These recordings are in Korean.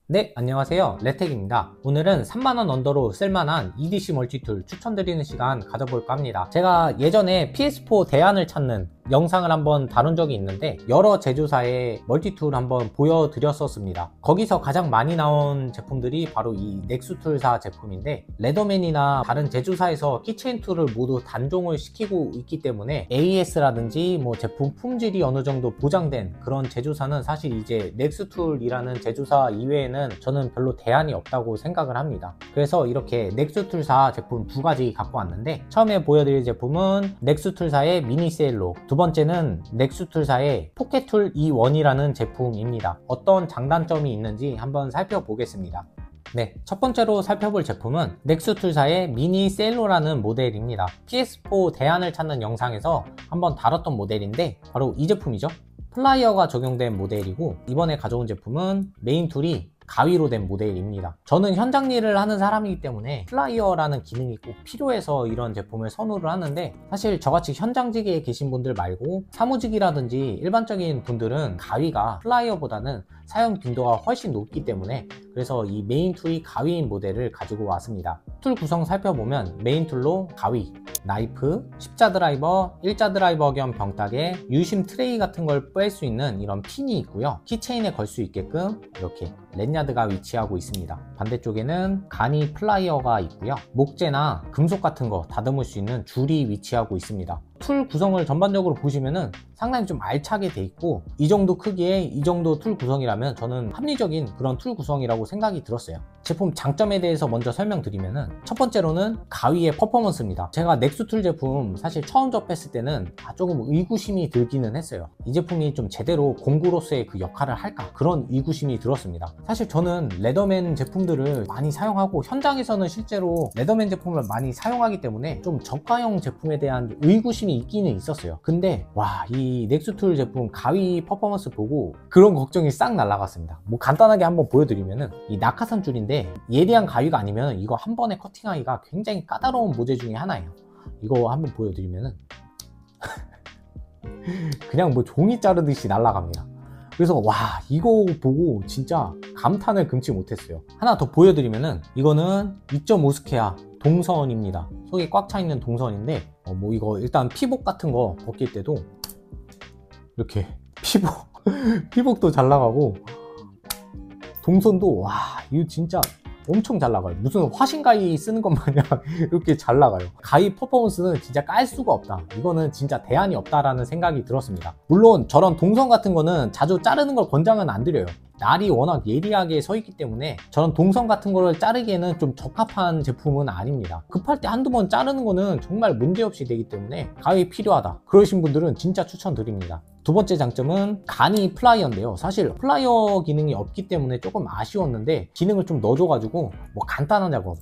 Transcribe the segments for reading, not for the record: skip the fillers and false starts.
네, 안녕하세요. 레텍입니다. 오늘은 3만원 언더로 쓸만한 EDC 멀티툴 추천드리는 시간 가져볼까 합니다. 제가 예전에 PS4 대안을 찾는 영상을 한번 다룬 적이 있는데 여러 제조사의 멀티툴 한번 보여드렸었습니다. 거기서 가장 많이 나온 제품들이 바로 이 넥스툴사 제품인데, 레더맨이나 다른 제조사에서 키체인 툴을 모두 단종을 시키고 있기 때문에 AS라든지 제품 품질이 어느 정도 보장된 그런 제조사는 사실 이제 넥스툴이라는 제조사 이외에는 저는 별로 대안이 없다고 생각을 합니다. 그래서 이렇게 넥스툴사 제품 두 가지 갖고 왔는데, 처음에 보여드릴 제품은 넥스툴사의 미니셀로, 두 번째는 넥스툴사의 포켓툴 E1이라는 제품입니다. 어떤 장단점이 있는지 한번 살펴보겠습니다. 네, 첫 번째로 살펴볼 제품은 넥스툴사의 미니셀로라는 모델입니다. PS4 대안을 찾는 영상에서 한번 다뤘던 모델인데 바로 이 제품이죠. 플라이어가 적용된 모델이고, 이번에 가져온 제품은 메인 툴이 가위로 된 모델입니다. 저는 현장 일을 하는 사람이기 때문에 플라이어라는 기능이 꼭 필요해서 이런 제품을 선호를 하는데, 사실 저같이 현장직에 계신 분들 말고 사무직이라든지 일반적인 분들은 가위가 플라이어보다는 사용 빈도가 훨씬 높기 때문에, 그래서 이 메인 툴이 가위인 모델을 가지고 왔습니다. 툴 구성 살펴보면 메인 툴로 가위, 나이프, 십자 드라이버, 일자 드라이버 겸 병따개, 유심 트레이 같은 걸 뺄 수 있는 이런 핀이 있고요. 키체인에 걸 수 있게끔 이렇게 렛야드가 위치하고 있습니다. 반대쪽에는 가니 플라이어가 있고요. 목재나 금속 같은 거 다듬을 수 있는 줄이 위치하고 있습니다. 툴 구성을 전반적으로 보시면은 상당히 좀 알차게 돼 있고, 이 정도 크기에 이 정도 툴 구성이라면 저는 합리적인 그런 툴 구성이라고 생각이 들었어요. 제품 장점에 대해서 먼저 설명드리면은, 첫 번째로는 가위의 퍼포먼스입니다. 제가 넥스툴 제품 사실 처음 접했을 때는 조금 의구심이 들기는 했어요. 이 제품이 좀 제대로 공구로서의 그 역할을 할까, 그런 의구심이 들었습니다. 사실 저는 레더맨 제품들을 많이 사용하고 현장에서는 실제로 레더맨 제품을 많이 사용하기 때문에 좀 저가형 제품에 대한 의구심이 있기는 있었어요. 근데 이 넥스툴 제품 가위 퍼포먼스 보고 그런 걱정이 싹 날아갔습니다. 간단하게 한번 보여드리면은, 이 낙하산 줄인데 예리한 가위가 아니면 이거 한 번에 커팅하기가 굉장히 까다로운 모재 중에 하나예요. 이거 한번 보여드리면은 그냥 종이 자르듯이 날아갑니다. 그래서 이거 보고 진짜 감탄을 금치 못했어요. 하나 더 보여드리면은, 이거는 2.5스퀘어 동선입니다. 속에 꽉 차 있는 동선인데 이거 일단 피복 같은 거 벗길 때도 이렇게 피복도 잘 나가고, 동선도 이거 진짜 엄청 잘 나가요. 무슨 화신 가위 쓰는 것 마냥 이렇게 잘 나가요. 가위 퍼포먼스는 진짜 깔 수가 없다. 이거는 진짜 대안이 없다라는 생각이 들었습니다. 물론 저런 동선 같은 거는 자주 자르는 걸 권장은 안 드려요. 날이 워낙 예리하게 서 있기 때문에 저런 동선 같은 거를 자르기에는 좀 적합한 제품은 아닙니다. 급할 때 한두 번 자르는 거는 정말 문제없이 되기 때문에 가위 필요하다 그러신 분들은 진짜 추천드립니다. 두 번째 장점은 가니 플라이어인데요. 사실 플라이어 기능이 없기 때문에 조금 아쉬웠는데, 기능을 좀 넣어줘가지고 간단한 작업,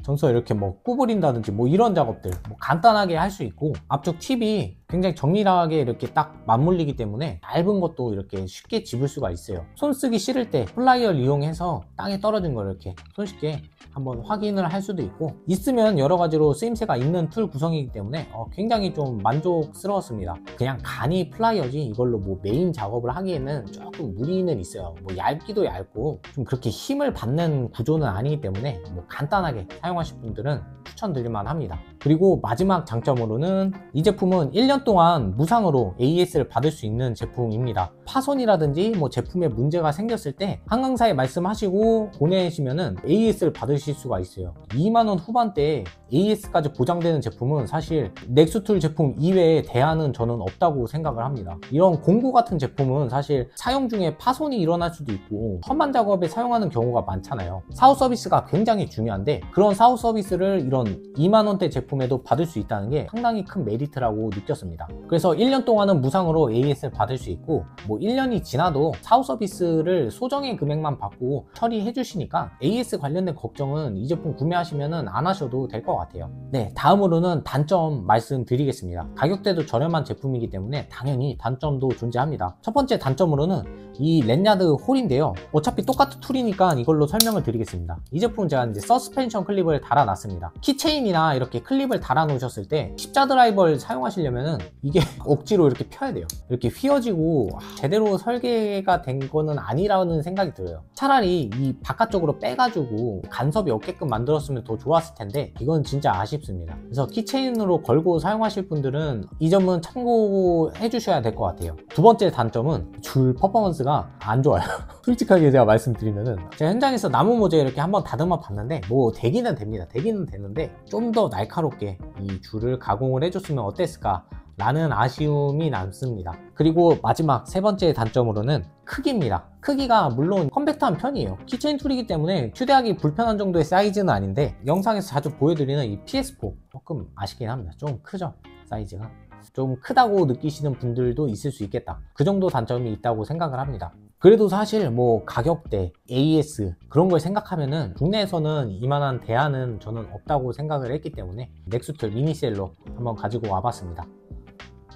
전서 이렇게 구부린다든지 이런 작업들 간단하게 할 수 있고, 앞쪽 팁이 굉장히 정밀하게 이렇게 딱 맞물리기 때문에 얇은 것도 이렇게 쉽게 집을 수가 있어요. 손 쓰기 싫을 때 플라이어를 이용해서 땅에 떨어진 걸 이렇게 손쉽게 한번 확인을 할 수도 있고, 있으면 여러 가지로 쓰임새가 있는 툴 구성이기 때문에 굉장히 좀 만족스러웠습니다. 그냥 가니 플라이어지 이걸로 메인 작업을 하기에는 조금 무리는 있어요. 얇기도 얇고 좀 그렇게 힘을 받는 구조는 아니기 때문에 간단하게 사용하실 분들은 추천드릴만 합니다. 그리고 마지막 장점으로는 이 제품은 1년 동안 무상으로 AS를 받을 수 있는 제품입니다. 파손이라든지 제품에 문제가 생겼을 때 한강사에 말씀하시고 보내시면은 AS를 받으실 수가 있어요. 2만원 후반대에 AS까지 보장되는 제품은 사실 넥스툴 제품 이외에 대안은 저는 없다고 생각을 합니다. 이런 공구 같은 제품은 사실 사용 중에 파손이 일어날 수도 있고 험한 작업에 사용하는 경우가 많잖아요. 사후 서비스가 굉장히 중요한데, 그런 사후 서비스를 이런 2만원대 제품에도 받을 수 있다는 게 상당히 큰 메리트라고 느꼈습니다. 그래서 1년 동안은 무상으로 AS를 받을 수 있고, 1년이 지나도 사후 서비스를 소정의 금액만 받고 처리해 주시니까 AS 관련된 걱정은 이 제품 구매하시면 안 하셔도 될 것 같아요. 네, 다음으로는 단점 말씀드리겠습니다. 가격대도 저렴한 제품이기 때문에 당연히 단점도 존재합니다. 첫 번째 단점으로는 이 렛야드 홀인데요. 어차피 똑같은 툴이니까 이걸로 설명을 드리겠습니다. 이 제품은 제가 이제 서스펜션 클립을 달아놨습니다. 키체인이나 이렇게 클립을 달아 놓으셨을 때 십자 드라이버를 사용하시려면 보면은 이게 억지로 이렇게 펴야 돼요. 이렇게 휘어지고 제대로 설계가 된 거는 아니라는 생각이 들어요. 차라리 이 바깥쪽으로 빼가지고 간섭이 없게끔 만들었으면 더 좋았을 텐데 이건 진짜 아쉽습니다. 그래서 키체인으로 걸고 사용하실 분들은 이 점은 참고해 주셔야 될 것 같아요. 두 번째 단점은 줄 퍼포먼스가 안 좋아요. 솔직하게 제가 말씀드리면은 제가 현장에서 나무 모재 이렇게 한번 다듬어 봤는데 뭐 되기는 됩니다. 되기는 되는데 좀 더 날카롭게 이 줄을 가공을 해줬으면 어땠을까 라는 아쉬움이 남습니다. 그리고 마지막 세 번째 단점으로는 크기입니다. 크기가 물론 컴팩트한 편이에요. 키체인 툴이기 때문에 휴대하기 불편한 정도의 사이즈는 아닌데 영상에서 자주 보여드리는 이 PS4 조금 아쉽긴 합니다. 좀 크죠, 사이즈가. 좀 크다고 느끼시는 분들도 있을 수 있겠다. 그 정도 단점이 있다고 생각을 합니다. 그래도 사실 뭐 가격대, AS 그런 걸 생각하면은 국내에서는 이만한 대안은 저는 없다고 생각을 했기 때문에 넥스툴 미니셀로 한번 가지고 와봤습니다.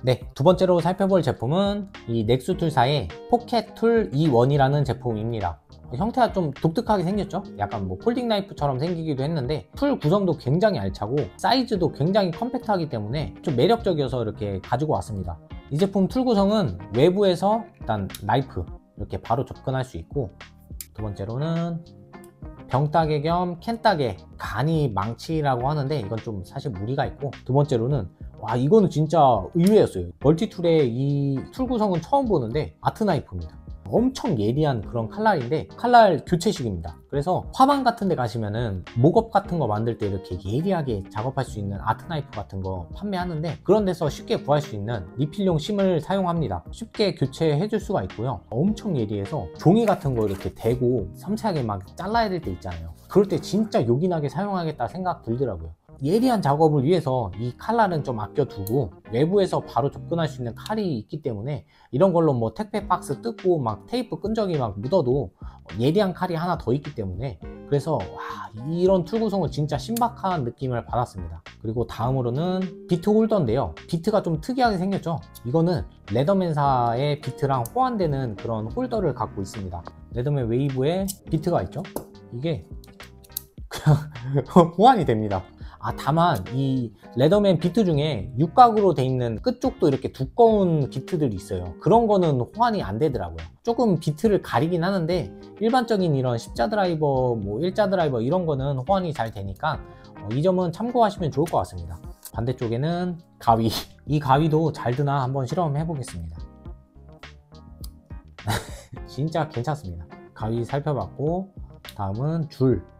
네, 두 번째로 살펴볼 제품은 이 넥스툴사의 포켓툴 E1이라는 제품입니다. 형태가 좀 독특하게 생겼죠? 약간 뭐 폴딩 나이프처럼 생기기도 했는데 툴 구성도 굉장히 알차고 사이즈도 굉장히 컴팩트하기 때문에 좀 매력적이어서 이렇게 가지고 왔습니다. 이 제품 툴 구성은 외부에서 일단 나이프 이렇게 바로 접근할 수 있고, 두 번째로는 병따개 겸 캔따개, 간이 망치라고 하는데 이건 좀 사실 무리가 있고, 두 번째로는 와 이거는 진짜 의외였어요. 멀티툴의 이 툴 구성은 처음 보는데 아트 나이프입니다. 엄청 예리한 그런 칼날인데 칼날 교체식입니다. 그래서 화방 같은 데 가시면은 목업 같은 거 만들 때 이렇게 예리하게 작업할 수 있는 아트 나이프 같은 거 판매하는데 그런 데서 쉽게 구할 수 있는 리필용 심을 사용합니다. 쉽게 교체해 줄 수가 있고요. 엄청 예리해서 종이 같은 거 이렇게 대고 섬세하게 막 잘라야 될 때 있잖아요. 그럴 때 진짜 요긴하게 사용하겠다 생각 들더라고요. 예리한 작업을 위해서 이 칼날은 좀 아껴두고 외부에서 바로 접근할 수 있는 칼이 있기 때문에 이런 걸로 뭐 택배 박스 뜯고 막 테이프 끈적이 막 묻어도 예리한 칼이 하나 더 있기 때문에, 그래서 와 이런 툴 구성은 진짜 신박한 느낌을 받았습니다. 그리고 다음으로는 비트 홀더인데요. 비트가 좀 특이하게 생겼죠. 이거는 레더맨사의 비트랑 호환되는 그런 홀더를 갖고 있습니다. 레더맨 웨이브에 비트가 있죠. 이게 그냥 호환이 됩니다. 다만 이 레더맨 비트 중에 육각으로 돼 있는 끝쪽도 이렇게 두꺼운 비트들이 있어요. 그런 거는 호환이 안 되더라고요. 조금 비트를 가리긴 하는데 일반적인 이런 십자 드라이버, 뭐 일자 드라이버 이런 거는 호환이 잘 되니까 이 점은 참고하시면 좋을 것 같습니다. 반대쪽에는 가위. 이 가위도 잘 드나 한번 실험해 보겠습니다. 진짜 괜찮습니다. 가위 살펴봤고, 다음은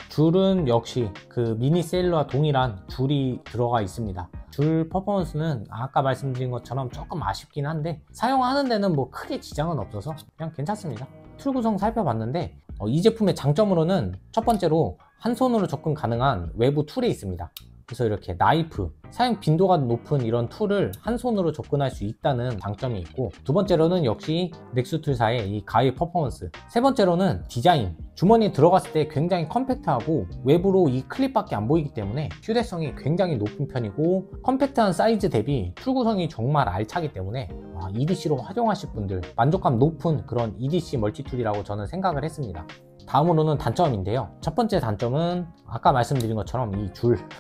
줄은 역시 그 미니셀러와 동일한 줄이 들어가 있습니다. 줄 퍼포먼스는 아까 말씀드린 것처럼 조금 아쉽긴 한데 사용하는 데는 뭐 크게 지장은 없어서 그냥 괜찮습니다. 툴 구성 살펴봤는데 이 제품의 장점으로는 첫 번째로 한 손으로 접근 가능한 외부 툴이 있습니다. 그래서 이렇게 나이프, 사용 빈도가 높은 이런 툴을 한 손으로 접근할 수 있다는 장점이 있고, 두 번째로는 역시 넥스툴사의 이 가위 퍼포먼스, 세 번째로는 디자인, 주머니에 들어갔을 때 굉장히 컴팩트하고 외부로 이 클립밖에 안 보이기 때문에 휴대성이 굉장히 높은 편이고, 컴팩트한 사이즈 대비 툴 구성이 정말 알차기 때문에 EDC로 활용하실 분들 만족감 높은 그런 EDC 멀티툴이라고 저는 생각을 했습니다. 다음으로는 단점인데요. 첫 번째 단점은 아까 말씀드린 것처럼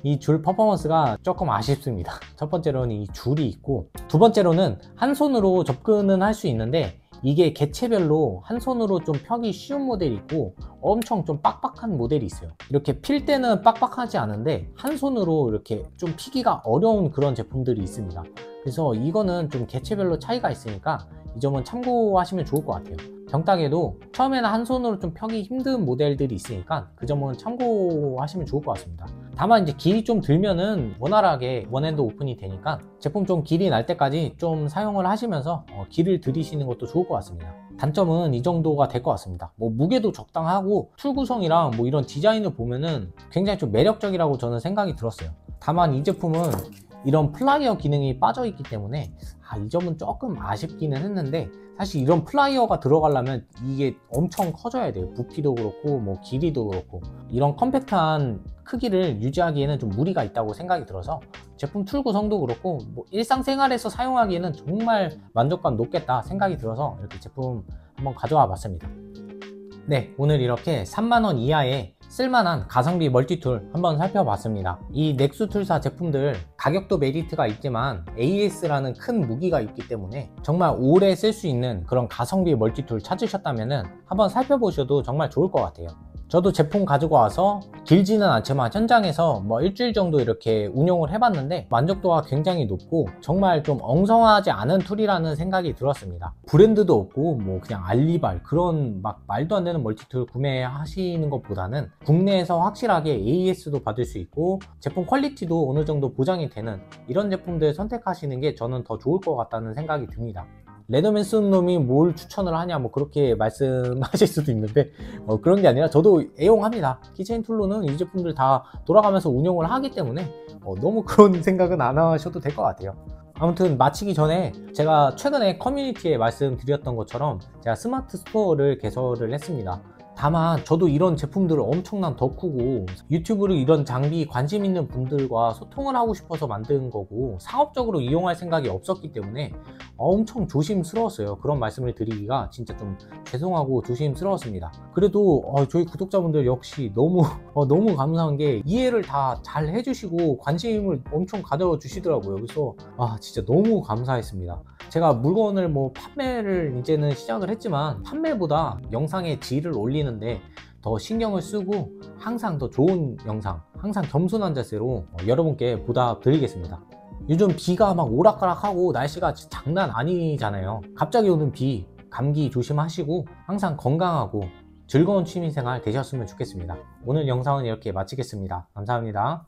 이 줄 퍼포먼스가 조금 아쉽습니다. 첫 번째로는 이 줄이 있고, 두 번째로는 한 손으로 접근은 할 수 있는데 이게 개체별로 한 손으로 좀 펴기 쉬운 모델이 있고 엄청 좀 빡빡한 모델이 있어요. 이렇게 필 때는 빡빡하지 않은데 한 손으로 이렇게 좀 피기가 어려운 그런 제품들이 있습니다. 그래서 이거는 좀 개체별로 차이가 있으니까 이 점은 참고하시면 좋을 것 같아요. 병따개도 처음에는 한 손으로 좀 펴기 힘든 모델들이 있으니까 그 점은 참고하시면 좋을 것 같습니다. 다만 이제 길이 좀 들면은 원활하게 원핸드 오픈이 되니까 제품 좀 길이 날 때까지 좀 사용을 하시면서 길을 들이시는 것도 좋을 것 같습니다. 단점은 이 정도가 될 것 같습니다. 뭐 무게도 적당하고 툴 구성이랑 뭐 이런 디자인을 보면은 굉장히 좀 매력적이라고 저는 생각이 들었어요. 다만 이 제품은 이런 플라이어 기능이 빠져 있기 때문에 이 점은 조금 아쉽기는 했는데, 사실 이런 플라이어가 들어가려면 이게 엄청 커져야 돼요. 부피도 그렇고 뭐 길이도 그렇고. 이런 컴팩트한 크기를 유지하기에는 좀 무리가 있다고 생각이 들어서 제품 툴 구성도 그렇고 뭐 일상생활에서 사용하기에는 정말 만족감 높겠다 생각이 들어서 이렇게 제품 한번 가져와 봤습니다. 네, 오늘 이렇게 3만원 이하의 쓸만한 가성비 멀티툴 한번 살펴봤습니다. 이 넥스툴사 제품들 가격도 메리트가 있지만 AS라는 큰 무기가 있기 때문에 정말 오래 쓸 수 있는 그런 가성비 멀티툴 찾으셨다면 한번 살펴보셔도 정말 좋을 것 같아요. 저도 제품 가지고 와서 길지는 않지만 현장에서 뭐 일주일 정도 이렇게 운용을 해봤는데 만족도가 굉장히 높고 정말 좀 엉성하지 않은 툴이라는 생각이 들었습니다. 브랜드도 없고 뭐 그냥 알리발 그런 막 말도 안 되는 멀티툴 구매하시는 것보다는 국내에서 확실하게 AS도 받을 수 있고 제품 퀄리티도 어느 정도 보장이 되는 이런 제품들 선택하시는 게 저는 더 좋을 것 같다는 생각이 듭니다. 레더맨 쓰는 놈이 뭘 추천을 하냐 뭐 그렇게 말씀하실 수도 있는데 그런 게 아니라 저도 애용합니다. 키체인 툴로는 이 제품들 다 돌아가면서 운영을 하기 때문에 너무 그런 생각은 안 하셔도 될 것 같아요. 아무튼 마치기 전에 제가 최근에 커뮤니티에 말씀드렸던 것처럼 제가 스마트 스토어를 개설을 했습니다. 다만 저도 이런 제품들을 엄청난 덕후고 유튜브로 이런 장비 관심 있는 분들과 소통을 하고 싶어서 만든 거고 상업적으로 이용할 생각이 없었기 때문에 엄청 조심스러웠어요. 그런 말씀을 드리기가 진짜 좀 죄송하고 조심스러웠습니다. 그래도 저희 구독자분들 역시 너무 감사한 게 이해를 다 잘 해주시고 관심을 엄청 가져주시더라고요. 그래서 진짜 너무 감사했습니다. 제가 물건을 뭐 판매를 이제는 시작을 했지만 판매보다 영상의 질을 올리는데 더 신경을 쓰고 항상 더 좋은 영상, 항상 겸손한 자세로 여러분께 보답드리겠습니다. 요즘 비가 막 오락가락하고 날씨가 장난 아니잖아요. 갑자기 오는 비, 감기 조심하시고 항상 건강하고 즐거운 취미생활 되셨으면 좋겠습니다. 오늘 영상은 이렇게 마치겠습니다. 감사합니다.